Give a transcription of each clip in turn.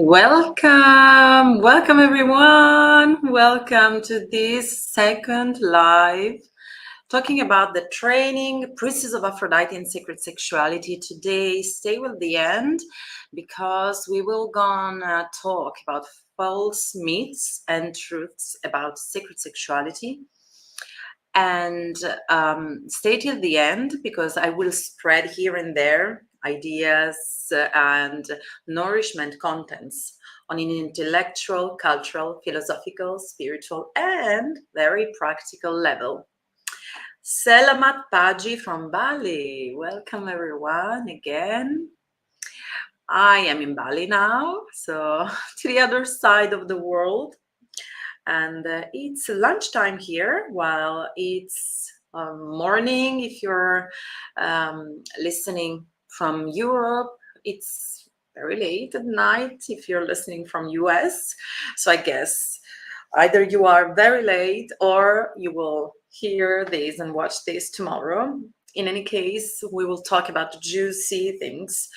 Welcome everyone. Welcome to this second live talking about the training Priestess of Aphrodite and Sacred Sexuality. Today, stay till the end because we will gonna talk about false myths and truths about sacred sexuality. And stay till the end because I will spread here and there ideas and nourishment contents on an intellectual, cultural, philosophical, spiritual, and very practical level. Selamat pagi from Bali. Welcome everyone again. I am in Bali now, so to the other side of the world. And it's lunchtime here, while it's morning if you're listening from Europe. It's very late at night if you're listening from US. So I guess either you are very late or you will hear this and watch this tomorrow. In any case, we will talk about juicy things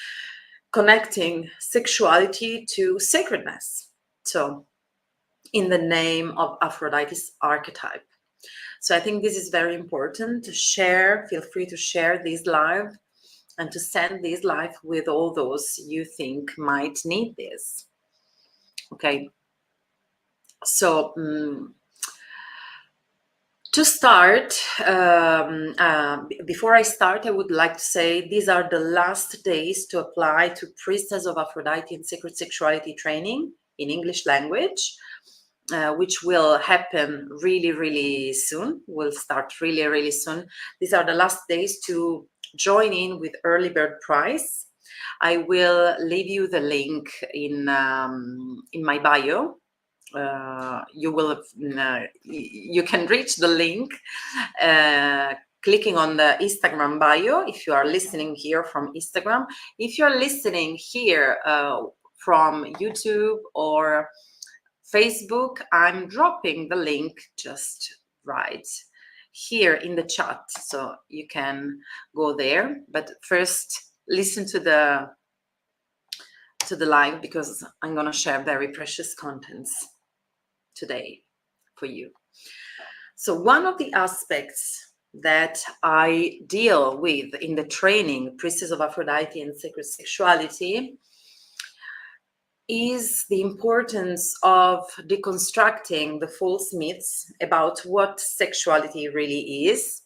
connecting sexuality to sacredness. So in the name of Aphrodite's archetype. So I think this is very important to share. Feel free to share this live and to send this live with all those you think might need this. Okay. So to start, before I start, I would like to say these are the last days to apply to Priestess of Aphrodite and Sacred Sexuality training in English language. Which will happen really soon. Will start really soon. These are the last days to join in with early bird price. I will leave you the link in my bio. You can reach the link clicking on the Instagram bio if you are listening here from Instagram. If you're listening here from YouTube or Facebook, I'm dropping the link just right here in the chat, so you can go there. But first, listen to the live because I'm gonna share very precious contents today for you. So one of the aspects that I deal with in the training Priestess of Aphrodite and Sacred Sexuality is the importance of deconstructing the false myths about what sexuality really is,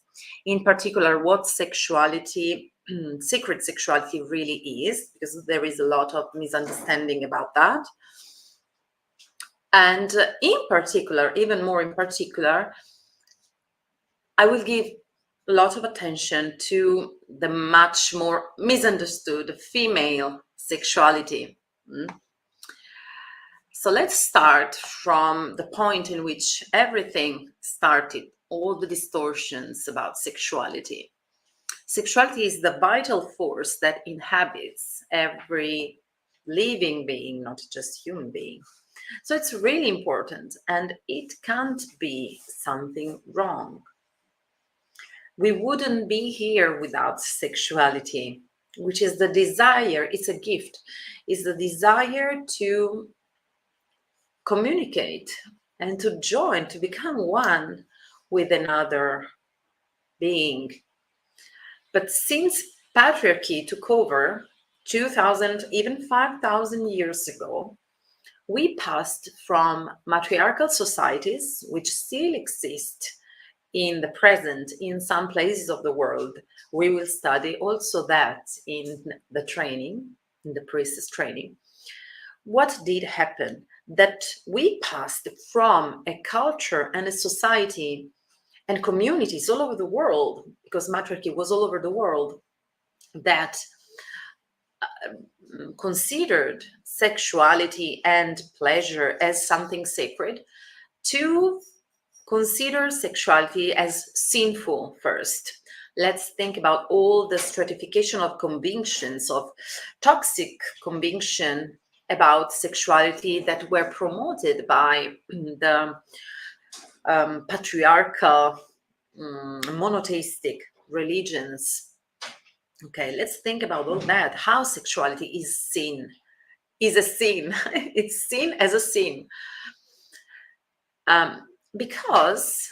in particular what sexuality, sacred sexuality really is, because there is a lot of misunderstanding about that. And in particular, even more in particular, I will give a lot of attention to the much more misunderstood female sexuality. So let's start from the point in which everything started, all the distortions about sexuality. Sexuality is the vital force that inhabits every living being, not just human being. So it's really important, and it can't be something wrong. We wouldn't be here without sexuality, which is the desire, it's a gift, is the desire to communicate and to join, to become one with another being. But since patriarchy took over 2,000, even 5,000 years ago, we passed from matriarchal societies, which still exist in the present in some places of the world. We will study also that in the training, in the priestess training. What did happen? That we passed from a culture and a society and communities all over the world, because matriarchy was all over the world, that considered sexuality and pleasure as something sacred, to consider sexuality as sinful first. Let's think about all the stratification of convictions, of toxic conviction about sexuality that were promoted by the patriarchal monotheistic religions. Okay, let's think about all that, how sexuality is seen is a sin. It's seen as a sin. Because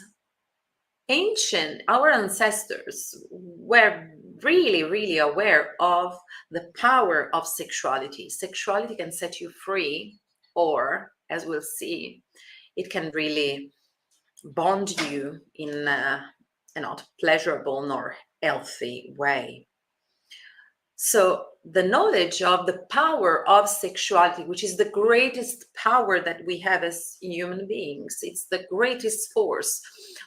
our ancestors were really, really aware of the power of sexuality. Sexuality can set you free, or, as we'll see, it can really bond you in a not pleasurable nor healthy way. So the knowledge of the power of sexuality, which is the greatest power that we have as human beings, it's the greatest force.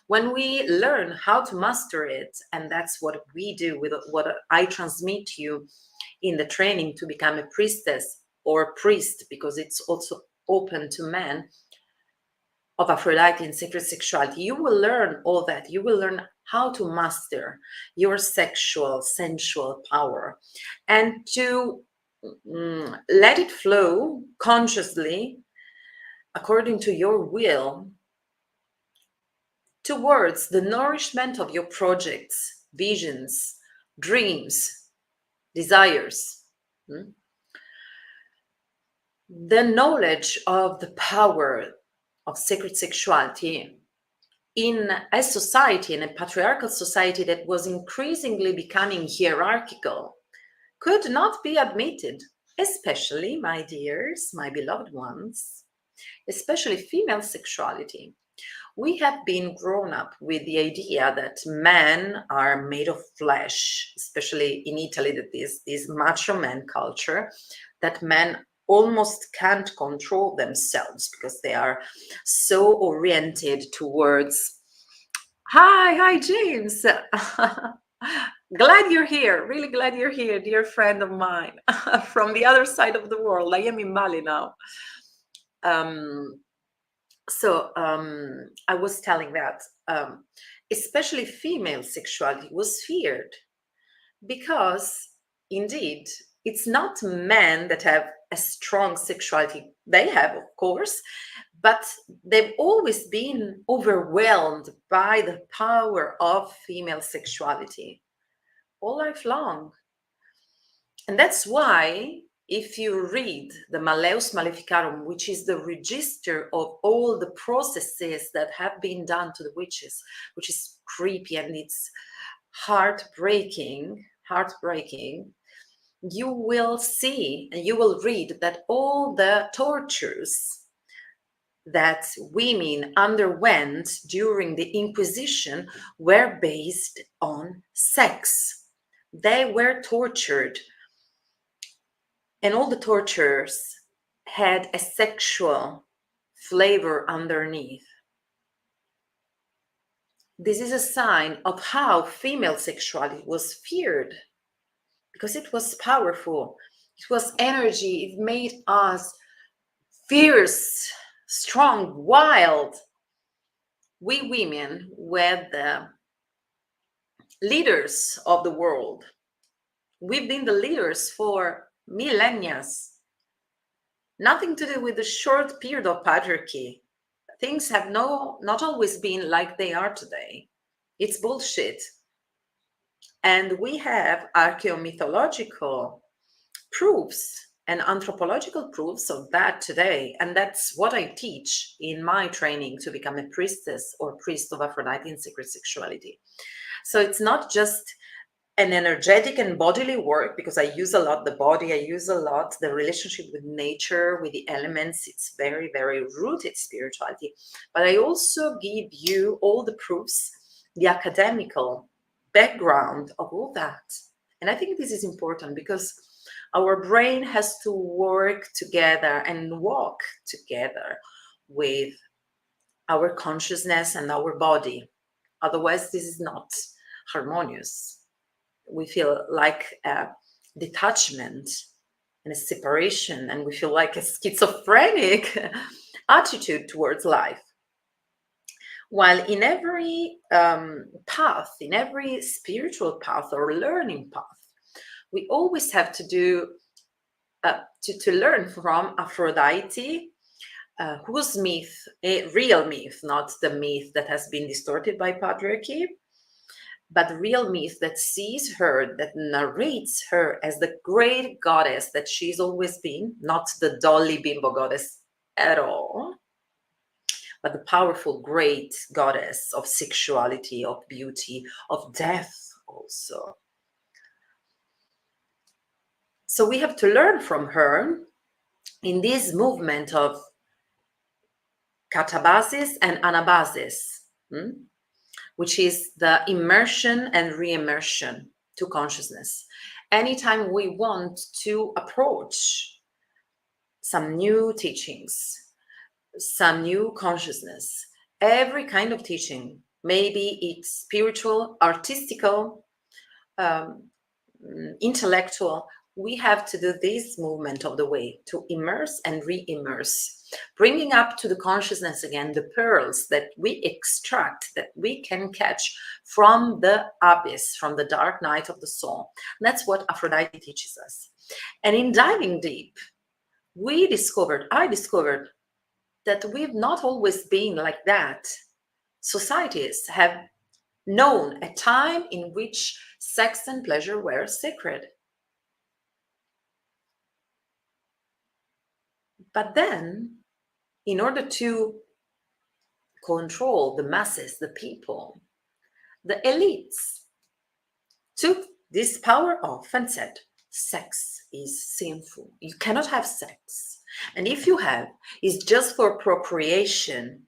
When we learn how to master it, and that's what we do with what I transmit to you in the training to become a priestess or priest, because it's also open to men, of Aphrodite and sacred sexuality, you will learn all that. You will learn how to master your sexual, sensual power and to let it flow consciously according to your will towards the nourishment of your projects, visions, dreams, desires. The knowledge of the power of sacred sexuality in a society, in a patriarchal society that was increasingly becoming hierarchical, could not be admitted, especially, my dears, my beloved ones, especially female sexuality. We have been grown up with the idea that men are made of flesh, especially in Italy, that this macho man culture, that men almost can't control themselves because they are so oriented towards, hi, James. Glad you're here, really glad you're here, dear friend of mine from the other side of the world. I am in Bali now. I was telling that especially female sexuality was feared because indeed it's not men that have a strong sexuality. They have, of course, but they've always been overwhelmed by the power of female sexuality all life long. And that's why if you read the Malleus Maleficarum, which is the register of all the processes that have been done to the witches, which is creepy and it's heartbreaking, you will see and you will read that all the tortures that women underwent during the Inquisition were based on sex. They were tortured, and all the tortures had a sexual flavor underneath. This is a sign of how female sexuality was feared, because it was powerful, it was energy, it made us fierce, strong, wild. We women were the leaders of the world. We've been the leaders for millennia. Nothing to do with the short period of patriarchy. Things have not always been like they are today. It's bullshit. And we have archaeomythological proofs and anthropological proofs of that today. And that's what I teach in my training to become a priestess or priest of Aphrodite in sacred sexuality. So it's not just an energetic and bodily work, because I use a lot the body, I use a lot the relationship with nature, with the elements. It's very, very rooted spirituality. But I also give you all the proofs, the academical background of all that. And I think this is important because our brain has to work together and walk together with our consciousness and our body. Otherwise, this is not harmonious. We feel like a detachment and a separation, and we feel like a schizophrenic attitude towards life. While in every path, in every spiritual path or learning path, we always have to do to learn from Aphrodite, whose myth, a real myth, not the myth that has been distorted by patriarchy, but the real myth that sees her, that narrates her as the great goddess that she's always been, not the dolly bimbo goddess at all, but the powerful, great goddess of sexuality, of beauty, of death also. So we have to learn from her in this movement of katabasis and anabasis, which is the immersion and re-immersion to consciousness. Anytime we want to approach some new teachings, some new consciousness, every kind of teaching, maybe it's spiritual, artistical, intellectual, we have to do this movement of the way to immerse and re-immerse, bringing up to the consciousness again the pearls that we extract, that we can catch from the abyss, from the dark night of the soul. And that's what Aphrodite teaches us. And in diving deep, I discovered that we've not always been like that. Societies have known a time in which sex and pleasure were sacred. But then, in order to control the masses, the people, the elites took this power off and said, sex is sinful. You cannot have sex. And if you have, it's just for procreation.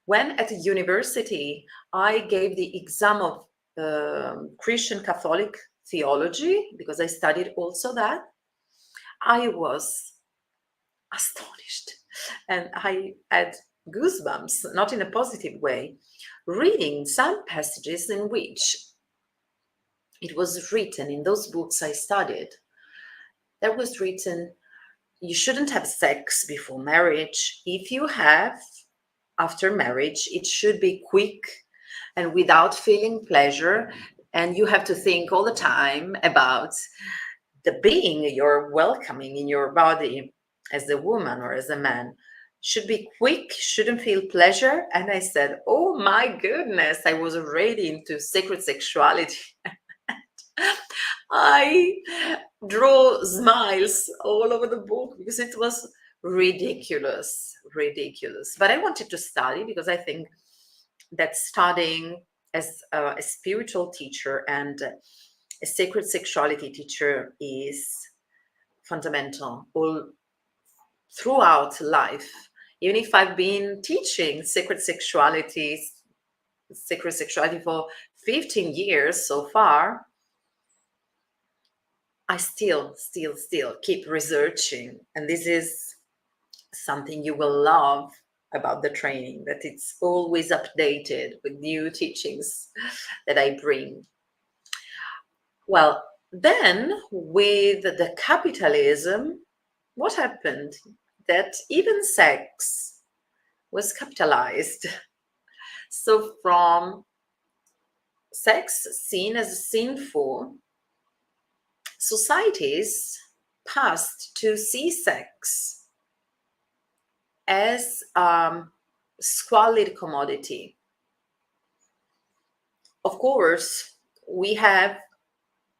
When at the university, I gave the exam of Christian Catholic theology, because I studied also that, I was astonished. And I had goosebumps, not in a positive way, reading some passages in which it was written in those books I studied. There was written, you shouldn't have sex before marriage. If you have, after marriage, it should be quick and without feeling pleasure. And you have to think all the time about the being you're welcoming in your body as a woman or as a man. Should be quick, shouldn't feel pleasure. And I said, oh my goodness, I was already into sacred sexuality. I draw smiles all over the book because it was ridiculous. But I wanted to study because I think that studying as a spiritual teacher and a sacred sexuality teacher is fundamental all throughout life. Even if I've been teaching sacred sexuality for 15 years so far, I still keep researching. And this is something you will love about the training, that it's always updated with new teachings that I bring. Well, then with the capitalism, what happened? That even sex was capitalized. So from sex seen as sinful, societies passed to see sex as squalid commodity. Of course, we have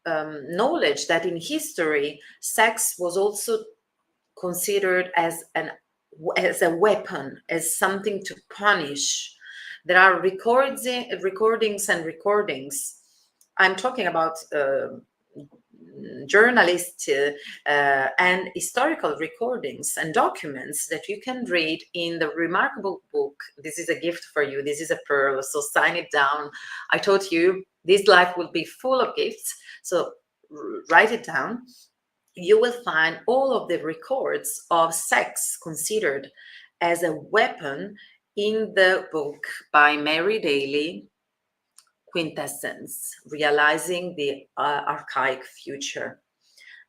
knowledge that in history, sex was also considered as a weapon, as something to punish. There are recordings. I'm talking about journalists and historical recordings and documents that you can read in the remarkable book. This is a gift for you. This is a pearl, so sign it down. I told you this life will be full of gifts, so write it down. You will find all of the records of sex considered as a weapon in the book by Mary Daly, Quintessence, Realizing the Archaic Future.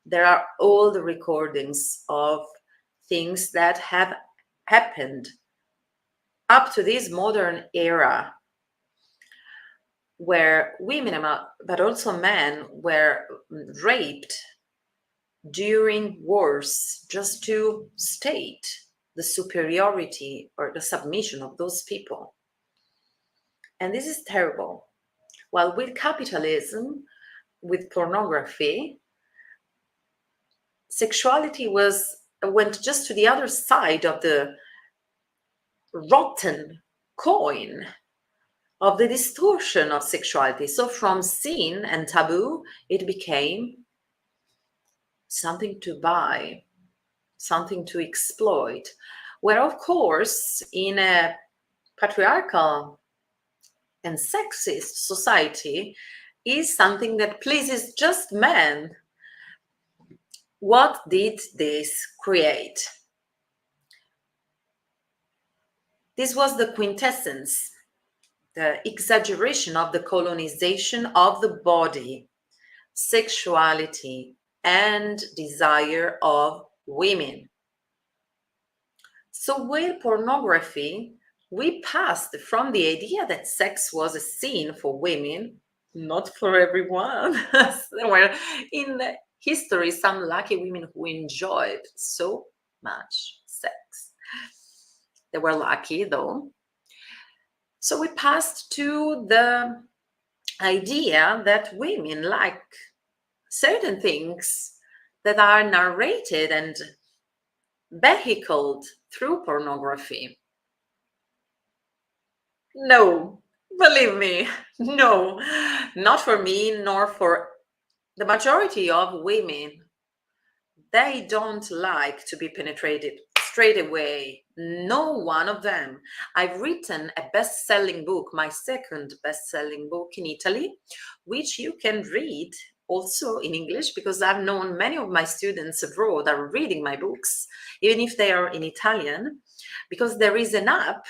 There are all the recordings of things that have happened up to this modern era, where women, but also men, were raped during wars just to state the superiority or the submission of those people. And this is terrible. While with capitalism, with pornography, sexuality went just to the other side of the rotten coin of the distortion of sexuality. So from sin and taboo, it became something to buy, something to exploit. Where, of course, in a patriarchal and sexist society, is something that pleases just men. What did this create? This was the quintessence, the exaggeration of the colonization of the body, sexuality, and desire of women. So with pornography, we passed from the idea that sex was a sin for women, not for everyone. There were in history some lucky women who enjoyed so much sex. They were lucky though. So we passed to the idea that women like certain things that are narrated and vehicled through pornography. No, believe me, no, not for me, nor for the majority of women. They don't like to be penetrated straight away. No one of them. I've written a best-selling book, my second best-selling book in Italy, which you can read also in English, because I've known many of my students abroad are reading my books, even if they are in Italian, because there is an app.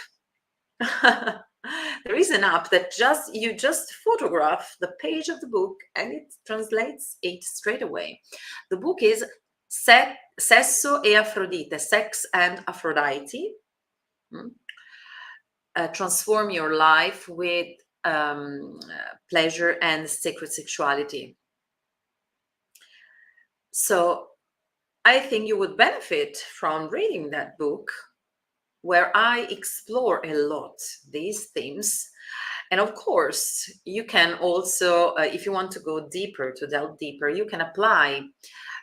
There is an app that you just photograph the page of the book and it translates it straight away. The book is Sesso e Afrodite, Sex and Aphrodite. Transform your life with pleasure and sacred sexuality. So I think you would benefit from reading that book, where I explore a lot these themes. And of course, you can also, if you want to go deeper, to delve deeper, you can apply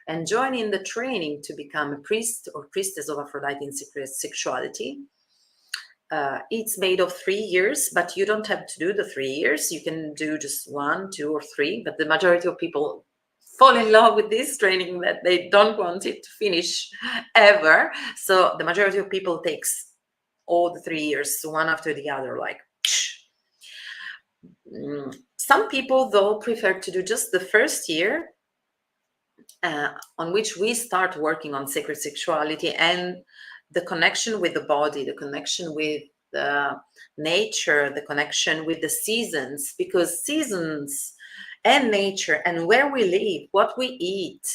and join in the training to become a priest or priestess of Aphrodite in Sacred Sexuality. It's made of 3 years, but you don't have to do the 3 years. You can do just 1, 2, or 3, but the majority of people fall in love with this training that they don't want it to finish ever. So the majority of people takes all the 3 years, one after the other, like. Some people, though, prefer to do just the first year, on which we start working on sacred sexuality and the connection with the body, the connection with nature, the connection with the seasons, because seasons and nature and where we live, what we eat,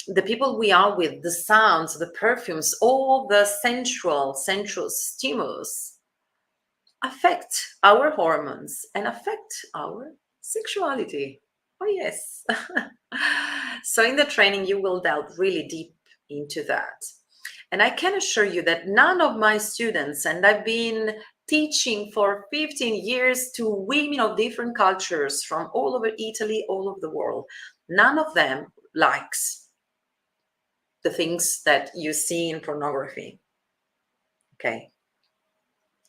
the people we are with, the sounds, the perfumes, all the sensual stimulus affect our hormones and affect our sexuality. Oh, yes. So in the training, you will delve really deep into that. And I can assure you that none of my students, and I've been teaching for 15 years to women of different cultures from all over Italy, all over the world, none of them likes the things that you see in pornography. Okay.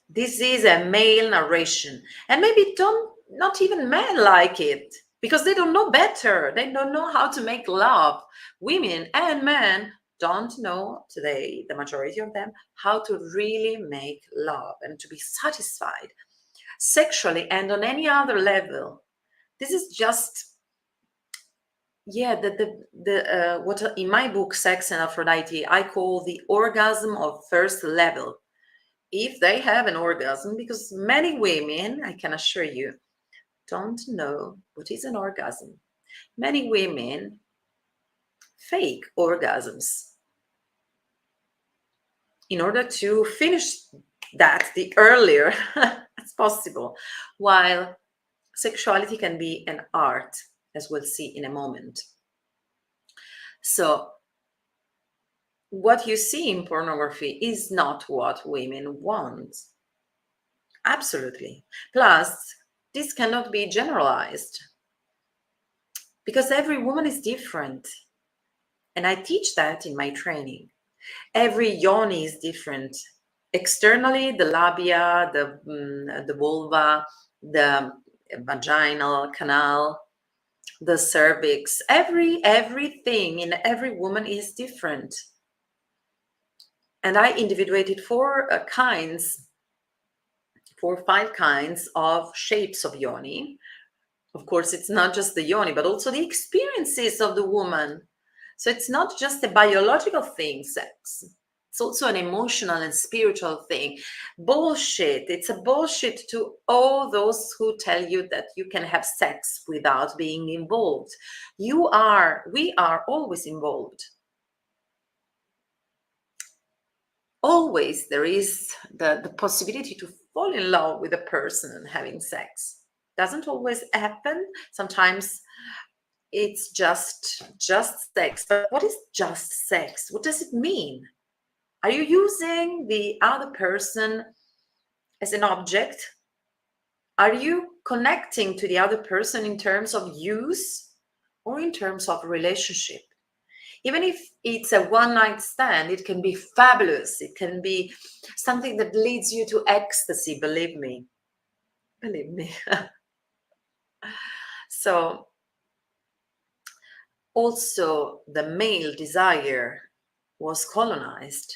This is a male narration, and maybe not even men like it, because they don't know better. They don't know how to make love. Women and men don't know today, the majority of them, how to really make love and to be satisfied sexually and on any other level. This is just, yeah, what in my book, Sex and Aphrodite, I call the orgasm of first level. If they have an orgasm, because many women, I can assure you, don't know what is an orgasm. Many women fake orgasms in order to finish that the earlier as possible, while sexuality can be an art, as we'll see in a moment. So what you see in pornography is not what women want. Absolutely. Plus, this cannot be generalized because every woman is different. And I teach that in my training. Every yoni is different. Externally, the labia, the vulva, the vaginal canal, the cervix, everything in every woman is different. And I individuated four or five kinds of shapes of yoni. Of course, it's not just the yoni, but also the experiences of the woman. So it's not just a biological thing, sex. It's also an emotional and spiritual thing. Bullshit. It's a bullshit to all those who tell you that you can have sex without being involved. We are always involved. Always there is the possibility to fall in love with a person and having sex. Doesn't always happen. Sometimes it's just sex. But what is just sex? What does it mean? Are you using the other person as an object? Are you connecting to the other person in terms of use or in terms of relationship? Even if it's a one-night stand, it can be fabulous. It can be something that leads you to ecstasy, believe me. Believe me. So, also the male desire was colonized.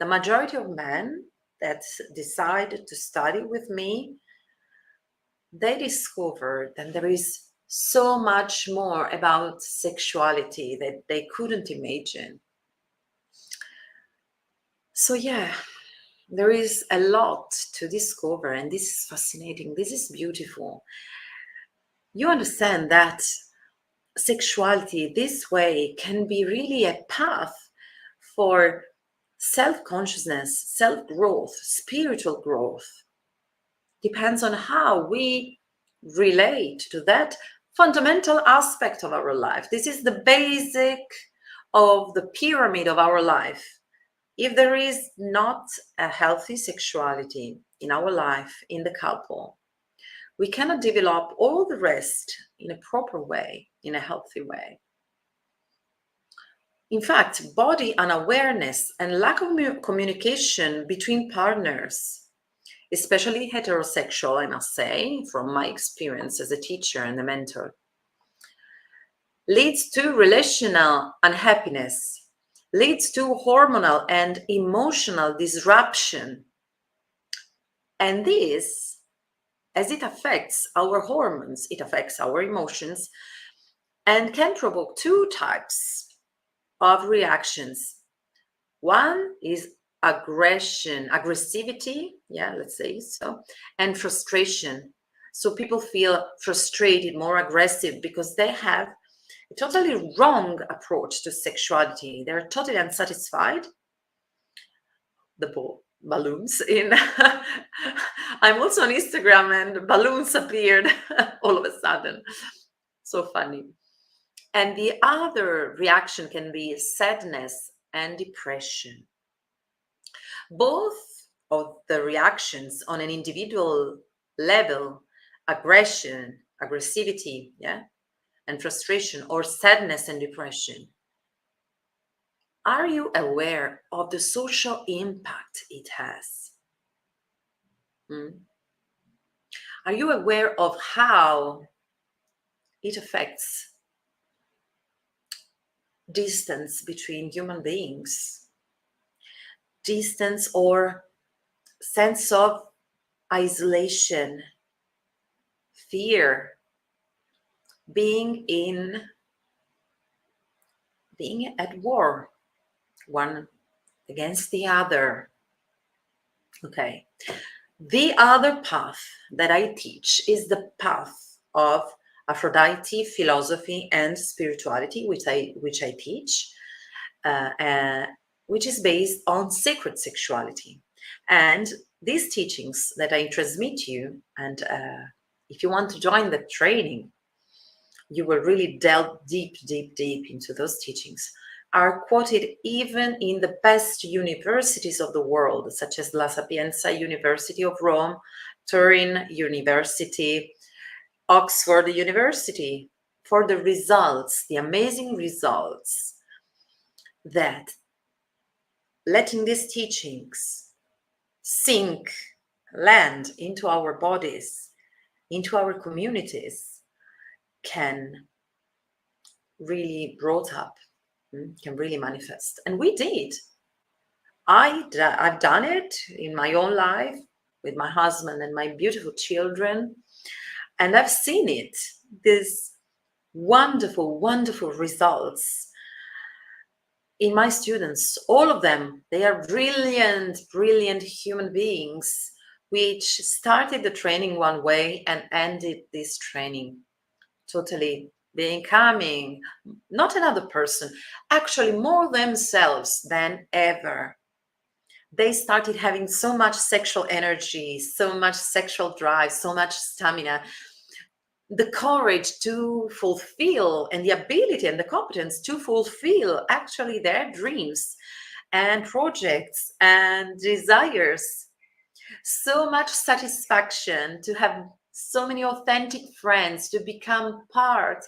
The majority of men that decided to study with me, they discovered that there is so much more about sexuality that they couldn't imagine. So yeah, there is a lot to discover, and this is fascinating. This is beautiful. You understand that sexuality this way can be really a path for self-consciousness, self-growth, spiritual growth. Depends on how we relate to that fundamental aspect of our life. This is the basic of the pyramid of our life. If there is not a healthy sexuality in our life, in the couple, we cannot develop all the rest in a proper way, in a healthy way. In fact, body unawareness and lack of communication between partners, especially heterosexual, I must say, from my experience as a teacher and a mentor, leads to relational unhappiness, leads to hormonal and emotional disruption. And this, as it affects our hormones, it affects our emotions and can provoke two types of reactions. One is aggression, aggressivity, let's say so, and frustration. So people feel frustrated, more aggressive because they have a totally wrong approach to sexuality. They're totally unsatisfied. The balloons in I'm also on Instagram and balloons appeared all of a sudden. So funny. And the other reaction can be sadness and depression. Both of the reactions on an individual level, aggression, aggressivity, and frustration, or sadness and depression, are you aware of the social impact it has? Are you aware of how it affects distance between human beings? Distance or sense of isolation, fear, being at war, one against the other. Okay. The other path that I teach is the path of Aphrodite, philosophy, and spirituality, which I teach, which is based on sacred sexuality. And these teachings that I transmit you, and if you want to join the training, you will really delve deep into those teachings, are quoted even in the best universities of the world, such as La Sapienza University of Rome, Turin University, Oxford University, for the results, the amazing results that letting these teachings sink, land into our bodies, into our communities, can really brought up, can really manifest. And we did. I've done it in my own life with my husband and my beautiful children, and I've seen it, these wonderful, wonderful results in my students. All of them, they are brilliant, brilliant human beings, which started the training one way and ended this training totally becoming not another person, actually more themselves than ever. They started having so much sexual energy, so much sexual drive, so much stamina, the courage to fulfill, and the ability and the competence to fulfill actually their dreams and projects and desires. So much satisfaction to have so many authentic friends, to become part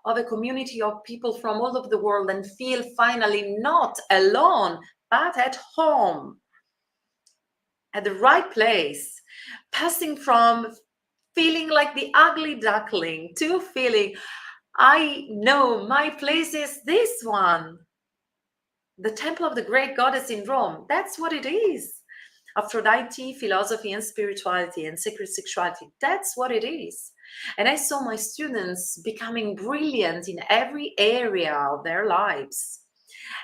of a community of people from all over the world and feel finally not alone, but at home, at the right place, passing from feeling like the ugly duckling to feeling, I know my place is this one, the temple of the great goddess in Rome. That's what it is. Aphrodite, philosophy and spirituality and sacred sexuality. That's what it is. And I saw my students becoming brilliant in every area of their lives,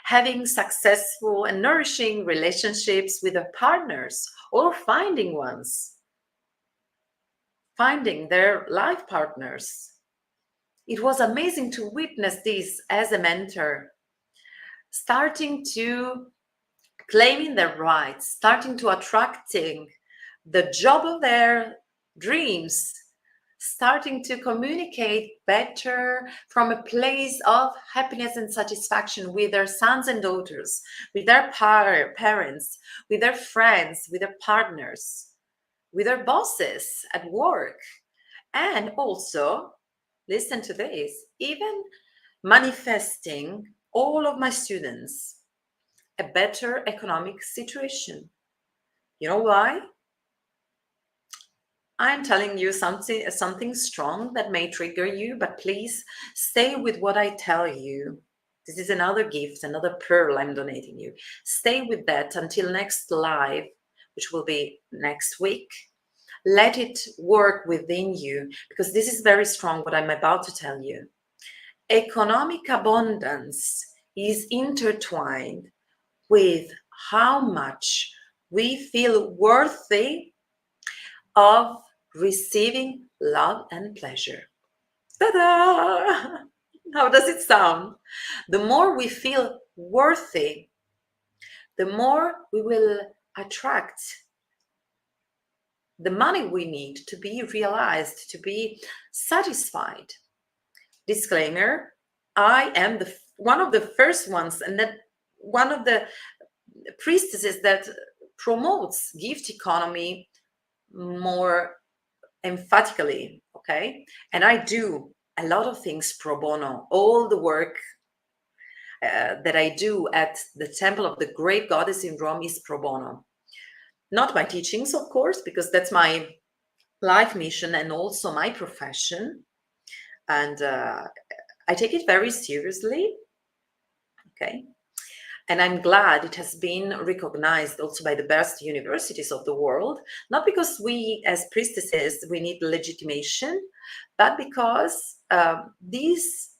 having successful and nourishing relationships with their partners or finding ones, finding their life partners. It was amazing to witness this as a mentor, starting to claiming their rights, starting to attracting the job of their dreams, starting to communicate better from a place of happiness and satisfaction with their sons and daughters, with their parents, with their friends, with their partners, with their bosses at work. And also, listen to this, even manifesting all of my students a better economic situation. You know why? I'm telling you something strong that may trigger you, but please stay with what I tell you. This is another gift, another pearl I'm donating you. Stay with that until next live, which will be next week. Let it work within you, because this is very strong what I'm about to tell you. Economic abundance is intertwined with how much we feel worthy of receiving love and pleasure. Ta-da! How does it sound? The more we feel worthy, the more we will attract the money we need to be realized, to be satisfied. Disclaimer, I am one of the first ones, and that one of the priestesses that promotes gift economy more emphatically, okay? And I do a lot of things pro bono. All the work that I do at the Temple of the Great Goddess in Rome is pro bono. Not my teachings, of course, because that's my life mission and also my profession. And I take it very seriously, okay? And I'm glad it has been recognized also by the best universities of the world, not because we as priestesses, we need legitimation, but because these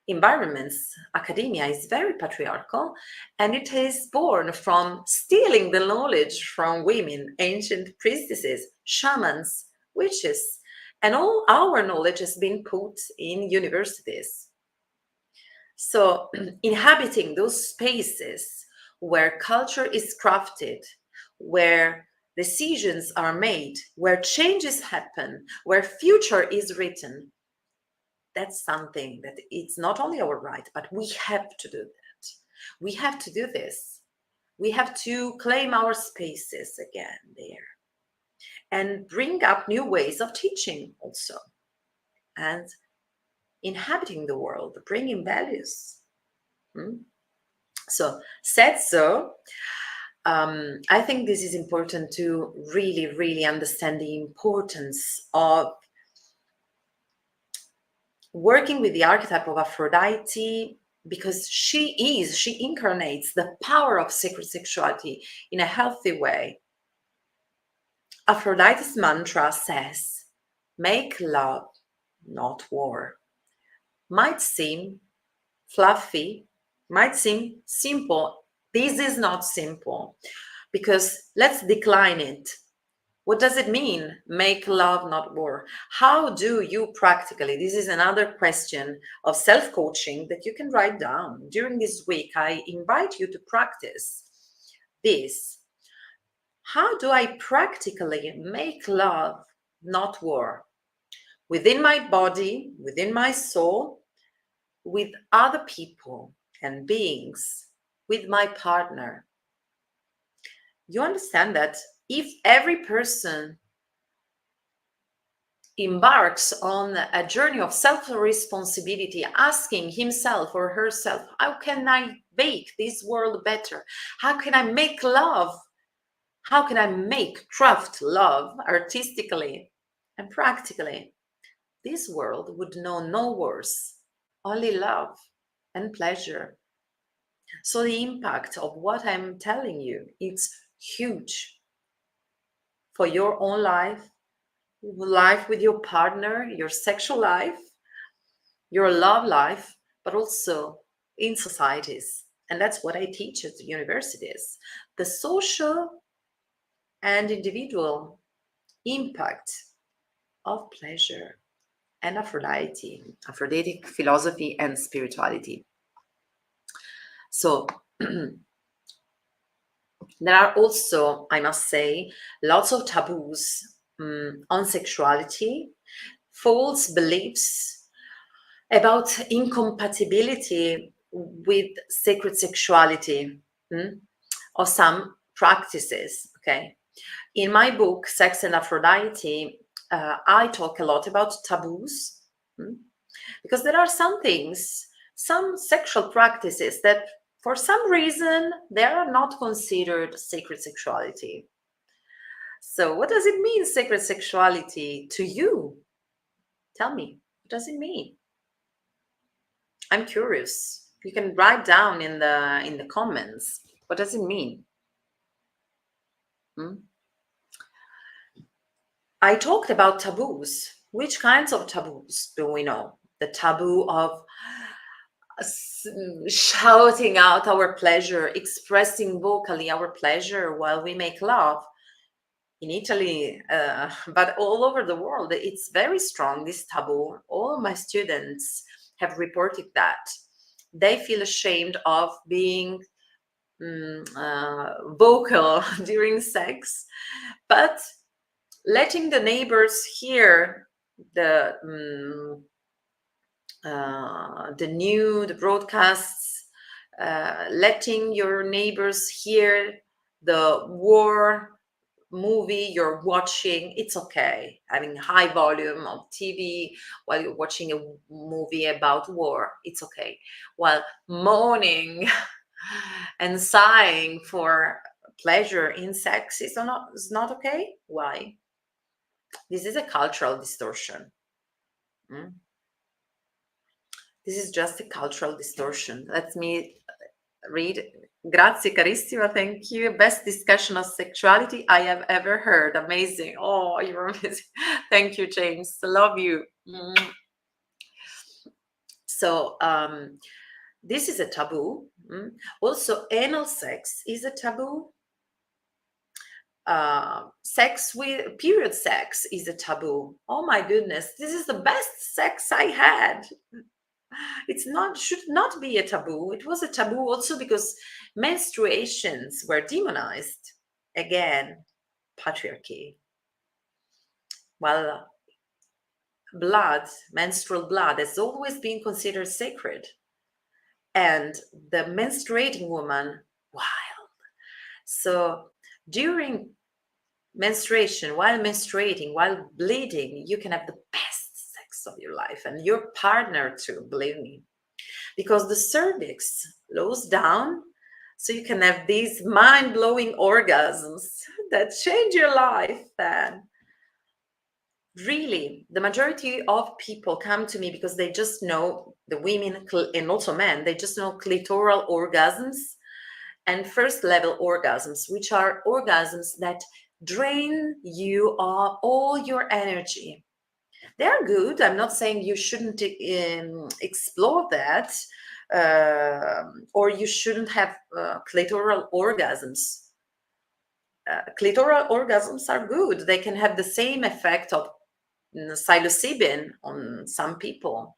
environments, academia is very patriarchal, and it is born from stealing the knowledge from women, ancient priestesses, shamans, witches, and all our knowledge has been put in universities. So inhabiting those spaces where culture is crafted, where decisions are made, where changes happen, where future is written, that's something that it's not only our right, but we have to do that. We have to do this. We have to claim our spaces again there and bring up new ways of teaching also. and inhabiting the world, bringing values. So, said so, I think this is important to really, really understand the importance of working with the archetype of Aphrodite, because she incarnates the power of sacred sexuality in a healthy way. Aphrodite's mantra says, make love, not war. Might seem fluffy, might seem simple. This is not simple, because let's decline it. What does it mean? Make love, not war. How do you practically? This is another question of self-coaching that you can write down. During this week, I invite you to practice this. How do I practically make love, not war? Within my body, within my soul, with other people and beings, with my partner. You understand that if every person embarks on a journey of self-responsibility, asking himself or herself, how can I make this world better? How can I make love? How can I make craft love artistically and practically? This world would know no wars, only love and pleasure. So the impact of what I'm telling you, it's huge for your own life with your partner, your sexual life, your love life, but also in societies. And that's what I teach at the universities. The social and individual impact of pleasure and Aphrodite philosophy and spirituality. So there are also, I must say, lots of taboos on sexuality, false beliefs about incompatibility with sacred sexuality or some practices. Okay, in my book Sex and Aphrodite, I talk a lot about taboos because there are some things, some sexual practices that for some reason they are not considered sacred sexuality. So what does it mean, sacred sexuality, to you? Tell me, what does it mean? I'm curious. You can write down in the comments. What does it mean? I talked about taboos. Which kinds of taboos do we know? The taboo of shouting out our pleasure, expressing vocally our pleasure while we make love. In Italy, but all over the world, it's very strong, this taboo. All my students have reported that. They feel ashamed of being vocal during sex, but letting the neighbors hear the broadcasts, letting your neighbors hear the war movie you're watching, it's okay. Having high volume of TV while you're watching a movie about war, it's okay. While moaning and sighing for pleasure in sex is not okay. Why? This is a cultural distortion. This is just a cultural distortion. Let me read. Grazie carissima, thank you. Best discussion of sexuality I have ever heard. Amazing. Oh, you're amazing. Thank you, James. Love you. So this is a taboo. Also, anal sex is a taboo. Period sex is a taboo. Oh my goodness, this is the best sex I had. Should not be a taboo. It was a taboo also because menstruations were demonized. Again, patriarchy. Well, menstrual blood has always been considered sacred. And the menstruating woman, wild. So during menstruation, while menstruating, while bleeding, you can have the best sex cervix of your life, and your partner too, believe me, because the cervix lows down so you can have these mind-blowing orgasms that change your life. And really, the majority of people come to me because they just know, the women and also men, they just know clitoral orgasms and first level orgasms, which are orgasms that drain you of all your energy. They're good. I'm not saying you shouldn't explore that, or you shouldn't have clitoral orgasms. Clitoral orgasms are good. They can have the same effect of psilocybin on some people.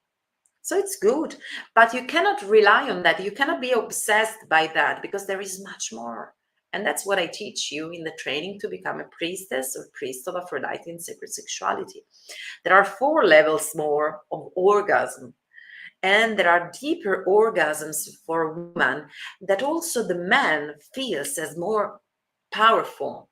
So it's good, but you cannot rely on that. You cannot be obsessed by that, because there is much more. And that's what I teach you in the training to become a priestess or priest of Aphrodite in sacred sexuality. There are 4 levels more of orgasm, and there are deeper orgasms for women that also the man feels as more powerful.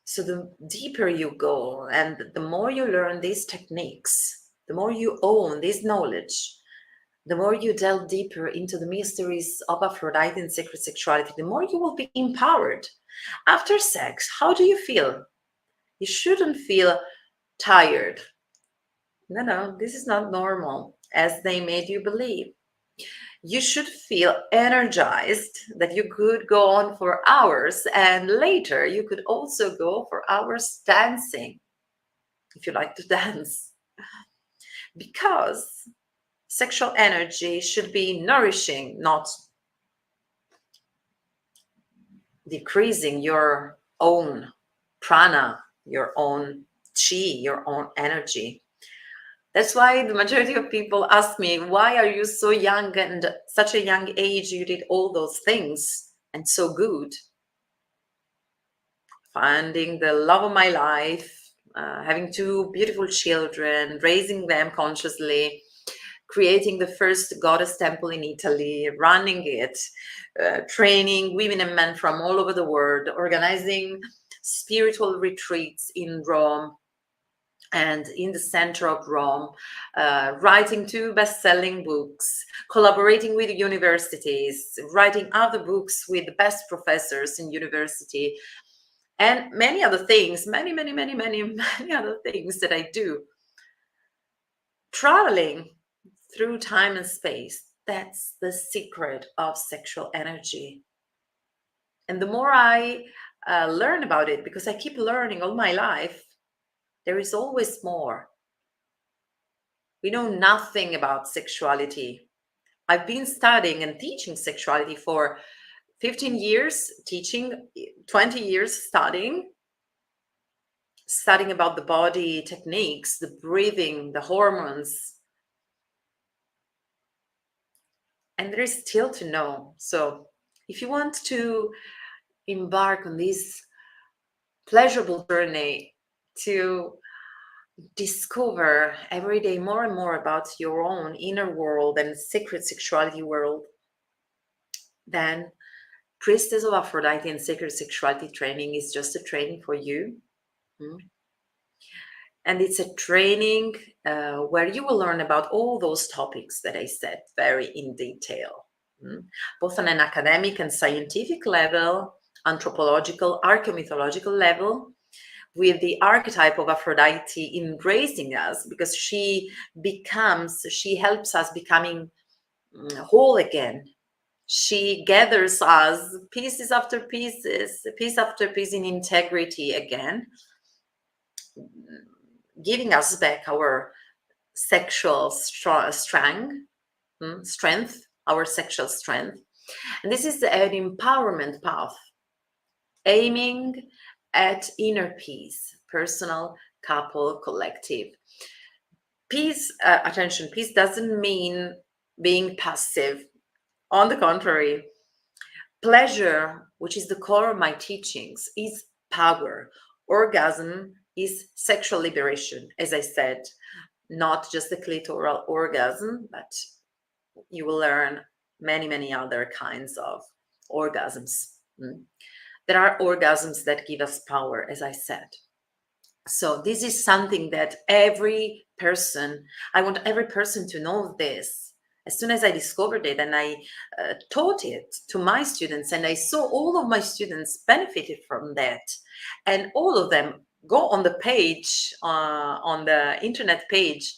So the deeper you go and the more you learn these techniques, the more you own this knowledge, the more you delve deeper into the mysteries of Aphrodite and sacred sexuality, the more you will be empowered. After sex, how do you feel? You shouldn't feel tired. No, this is not normal, as they made you believe. You should feel energized, that you could go on for hours, and later you could also go for hours dancing, if you like to dance. Because sexual energy should be nourishing, not decreasing your own prana, your own chi, your own energy. That's why the majority of people ask me, why are you so young and such a young age you did all those things and so good? Finding the love of my life, having 2 beautiful children, raising them consciously, creating the first goddess temple in Italy, running it, training women and men from all over the world, organizing spiritual retreats in Rome and in the center of Rome, writing 2 best-selling books, collaborating with universities, writing other books with the best professors in university, and many other things, many other things that I do. Traveling through time and space, that's the secret of sexual energy. And the more I learn about it, because I keep learning all my life, there is always more. We know nothing about sexuality. I've been studying and teaching sexuality for 15 years, teaching, 20 years studying about the body techniques, the breathing, the hormones. And there is still to know. So if you want to embark on this pleasurable journey to discover every day more and more about your own inner world and sacred sexuality world, then Priestess of Aphrodite and Sacred Sexuality training is just a training for you. And it's a training where you will learn about all those topics that I said very in detail, both on an academic and scientific level, anthropological, archaeomythological level, with the archetype of Aphrodite embracing us, because she helps us becoming whole again. She gathers us pieces after pieces, piece after piece in integrity again, giving us back our sexual strength, our sexual strength. And this is an empowerment path, aiming at inner peace, personal, couple, collective. Peace, attention, peace doesn't mean being passive. On the contrary, pleasure, which is the core of my teachings, is power. Orgasm is sexual liberation, as I said, not just the clitoral orgasm, but you will learn many other kinds of orgasms. There are orgasms that give us power, as I said. So this is something that I want every person to know this. As soon as I discovered it and I taught it to my students, and I saw all of my students benefited from that, and all of them go on the page, on the internet page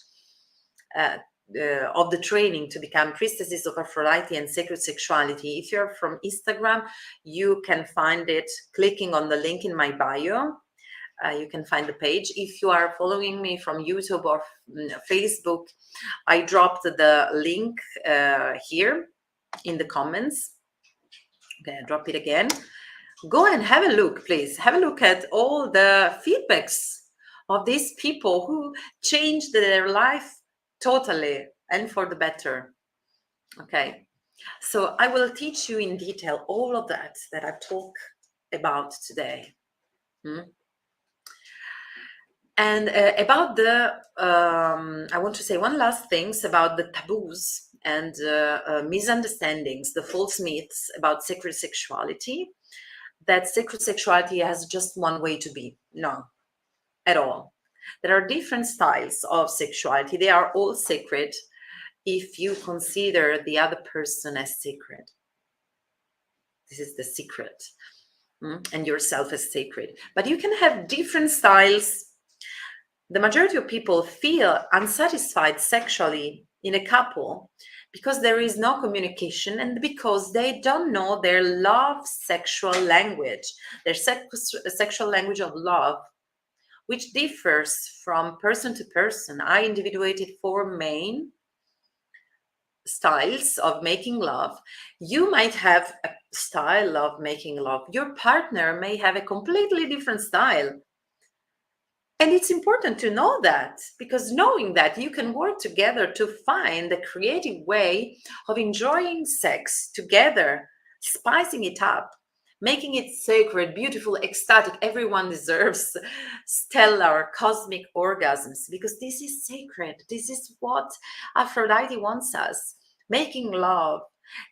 uh, of the training to become priestesses of Aphrodite and sacred sexuality. If you're from Instagram, you can find it clicking on the link in my bio. You can find the page. If you are following me from YouTube or Facebook, I dropped the link here in the comments. Okay, I drop it again. Go and have a look, please. Have a look at all the feedbacks of these people who changed their life totally and for the better. Okay, so I will teach you in detail all of that I talk about today. And about I want to say one last things about the taboos and misunderstandings, the false myths about sacred sexuality, that sacred sexuality has just one way to be. No, at all. There are different styles of sexuality. They are all sacred if you consider the other person as sacred. This is the secret. And yourself as sacred. But you can have different styles. The majority of people feel unsatisfied sexually in a couple because there is no communication and because they don't know their love sexual language, their sexual language of love, which differs from person to person. I individuated 4 main styles of making love. You might have a style of making love. Your partner may have a completely different style. And it's important to know that, because knowing that, you can work together to find a creative way of enjoying sex together, spicing it up, making it sacred, beautiful, ecstatic. Everyone deserves stellar cosmic orgasms because this is sacred. This is what Aphrodite wants us. Making love.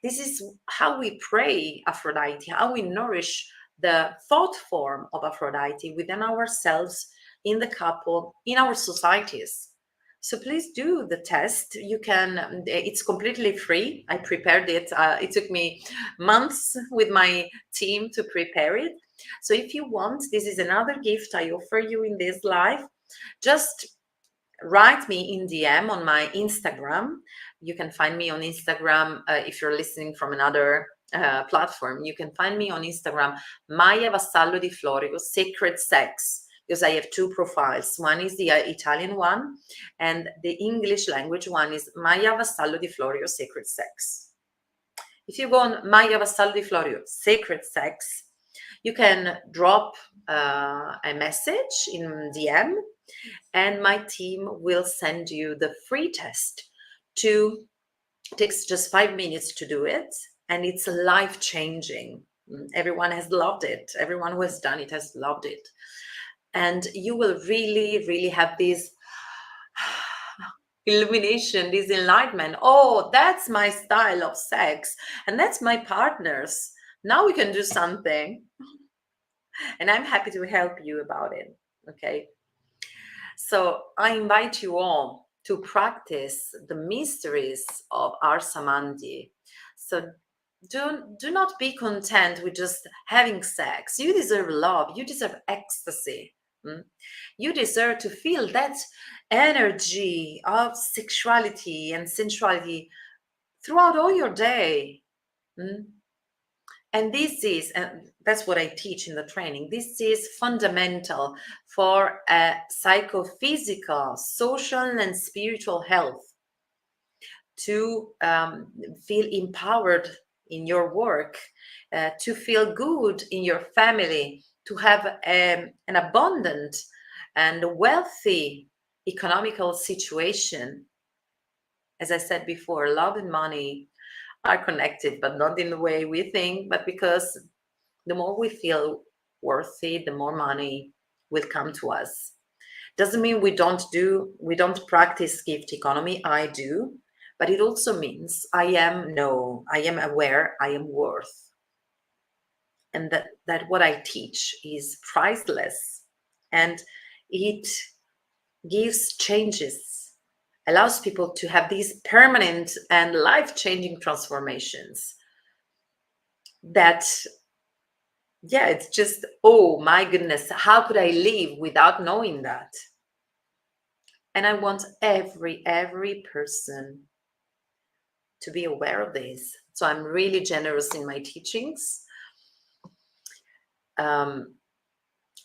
This is how we pray Aphrodite, how we nourish the thought form of Aphrodite within ourselves, in the couple, in our societies. So please do the test. You can, it's completely free. I prepared it. It took me months with my team to prepare it. So if you want, this is another gift I offer you in this life. Just write me in DM on my Instagram. You can find me on Instagram if you're listening from another platform. You can find me on Instagram, Maya Vassallo di Florio, Sacred Sex, because I have 2 profiles. One is the Italian one, and the English language one is Maya Vassallo di Florio, Sacred Sex. If you go on Maya Vassallo di Florio, Sacred Sex, you can drop a message in DM, and my team will send you the free test. It takes just 5 minutes to do it, and it's life-changing. Everyone has loved it. Everyone who has done it has loved it. And you will really, really have this illumination, this enlightenment. Oh, that's my style of sex, and that's my partner's. Now we can do something. And I'm happy to help you about it. Okay. So I invite you all to practice the mysteries of Arsamandi. So do not be content with just having sex. You deserve love. You deserve ecstasy. You deserve to feel that energy of sexuality and sensuality throughout all your day. And that's what I teach in the training. This is fundamental for psychophysical, social, and spiritual health. To feel empowered in your work, to feel good in your family, to have an abundant and wealthy economical situation. As I said before, love and money are connected, but not in the way we think, but because the more we feel worthy, the more money will come to us. Doesn't mean we don't practice gift economy. I do, but it also means I am aware, I am worth. And that what I teach is priceless. And it gives changes, allows people to have these permanent and life-changing transformations that, yeah, it's just, oh my goodness, how could I live without knowing that? And I want every person to be aware of this. So I'm really generous in my teachings.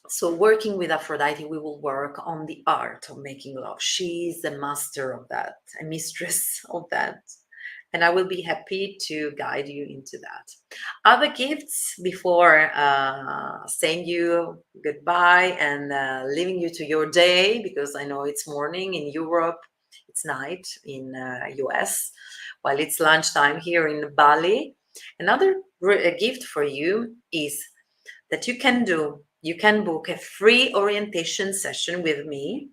So working with Aphrodite, we will work on the art of making love. She's a master of that, a mistress of that. And I will be happy to guide you into that. Other gifts before saying you goodbye and leaving you to your day, because I know it's morning in Europe, it's night in US, while it's lunchtime here in Bali. Another gift for you is that you can book a free orientation session with me,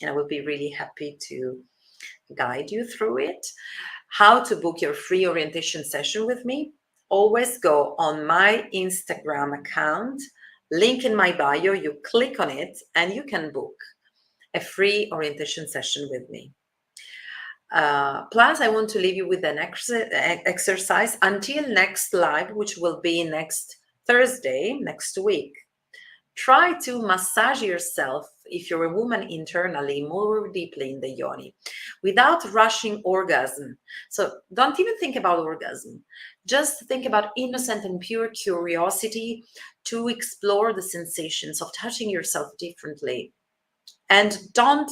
and I will be really happy to guide you through it. How to book your free orientation session with me? Always go on my Instagram account, link in my bio, you click on it, and you can book a free orientation session with me. Plus, I want to leave you with an exercise until next live, which will be next Thursday, next week. Try to massage yourself, if you're a woman, internally, more deeply in the yoni, without rushing orgasm. So don't even think about orgasm. Just think about innocent and pure curiosity to explore the sensations of touching yourself differently. And don't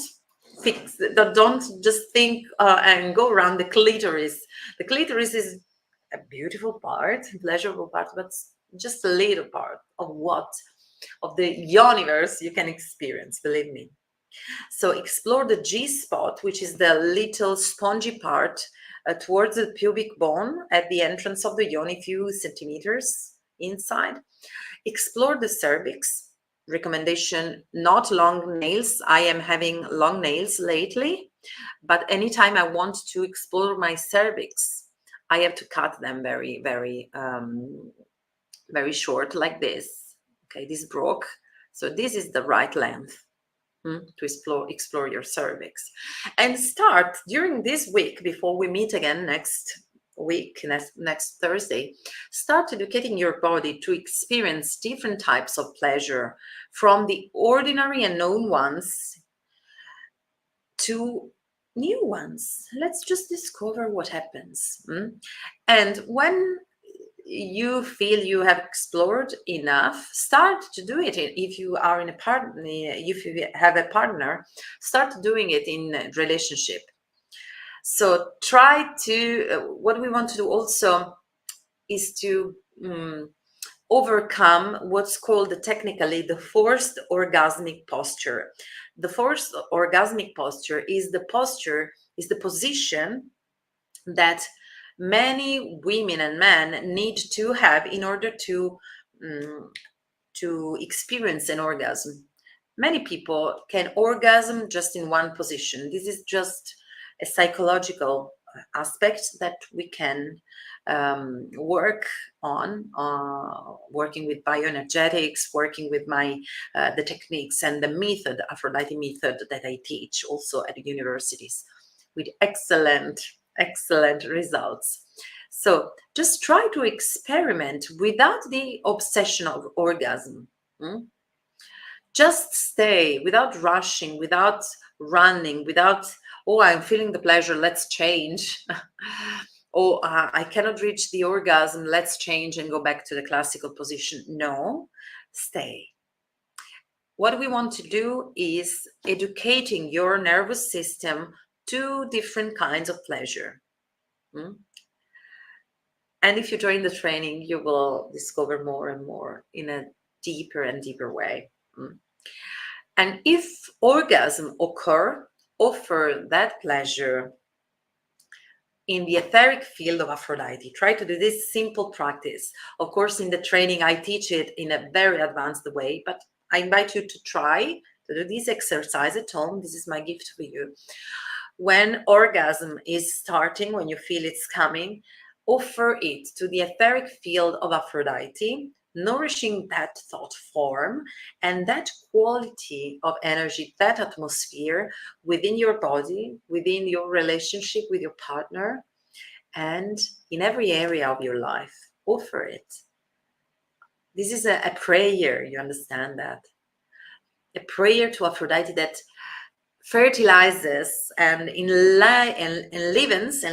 just think and go around the clitoris. The clitoris is a beautiful part, pleasurable part, but just a little part of the universe you can experience, believe me. So explore the G spot, which is the little spongy part towards the pubic bone at the entrance of the yoni, few centimeters inside. Explore the cervix. Recommendation, not long nails. I am having long nails lately, but anytime I want to explore my cervix, I have to cut them very short, like this. Okay, this broke. So this is the right length to explore your cervix. And start during this week, before we meet again next week, next Thursday, start educating your body to experience different types of pleasure, from the ordinary and known ones to new ones. Let's just discover what happens. And when you feel you have explored enough, start to do it. If you are in a partner, if you have a partner, start doing it in a relationship. So try to, what we want to do also is to overcome what's called technically the forced orgasmic posture. The forced orgasmic posture is the position that many women and men need to have in order to experience an orgasm. Many people can orgasm just in one position. This is just a psychological aspect that we can work on, working with bioenergetics, working with the techniques and the method, Aphrodite method, that I teach also at universities, with excellent results. So just try to experiment without the obsession of orgasm. Just stay, without rushing, without running, without, oh, I'm feeling the pleasure, let's change. Oh, I cannot reach the orgasm, let's change and go back to the classical position. No, stay. What we want to do is educating your nervous system to different kinds of pleasure. And if you join the training, you will discover more and more in a deeper and deeper way. And if orgasm occur, offer that pleasure in the etheric field of Aphrodite. Try to do this simple practice. Of course, in the training, I teach it in a very advanced way, but I invite you to try to do this exercise at home. This is my gift for you. When orgasm is starting, when you feel it's coming, offer it to the etheric field of Aphrodite nourishing that thought form and that quality of energy, that atmosphere within your body, within your relationship with your partner, and in every area of your life. Offer it. This is a prayer, you understand that? A prayer to Aphrodite that fertilizes and enlivens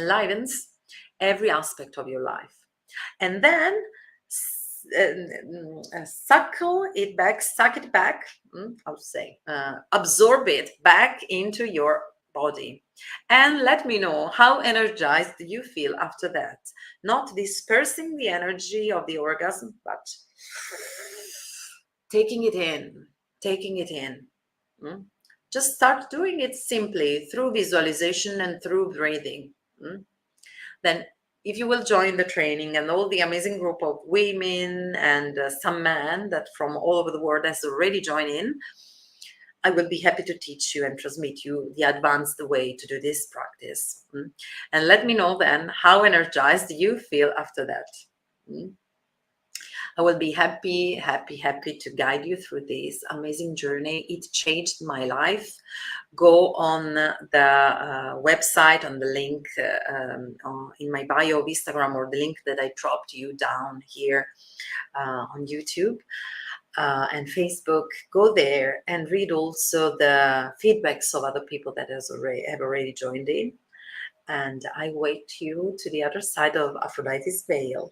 every aspect of your life. And then suck it back, absorb it back into your body. And let me know how energized you feel after that. Not dispersing the energy of the orgasm, but taking it in. Just start doing it simply through visualization and through breathing. Then if you will join the training and all the amazing group of women and some men that from all over the world has already joined in, I will be happy to teach you and transmit you the advanced way to do this practice. And let me know then how energized you feel after that. I will be happy to guide you through this amazing journey. It changed my life. Go on the website, on the link in my bio of Instagram, or the link that I dropped you down here on YouTube and Facebook. Go there and read also the feedbacks of other people that have already joined in. And I wait you to the other side of Aphrodite's veil.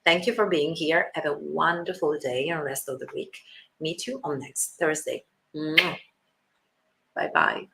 Thank you for being here. Have a wonderful day and rest of the week. Meet you on next Thursday. Bye-bye.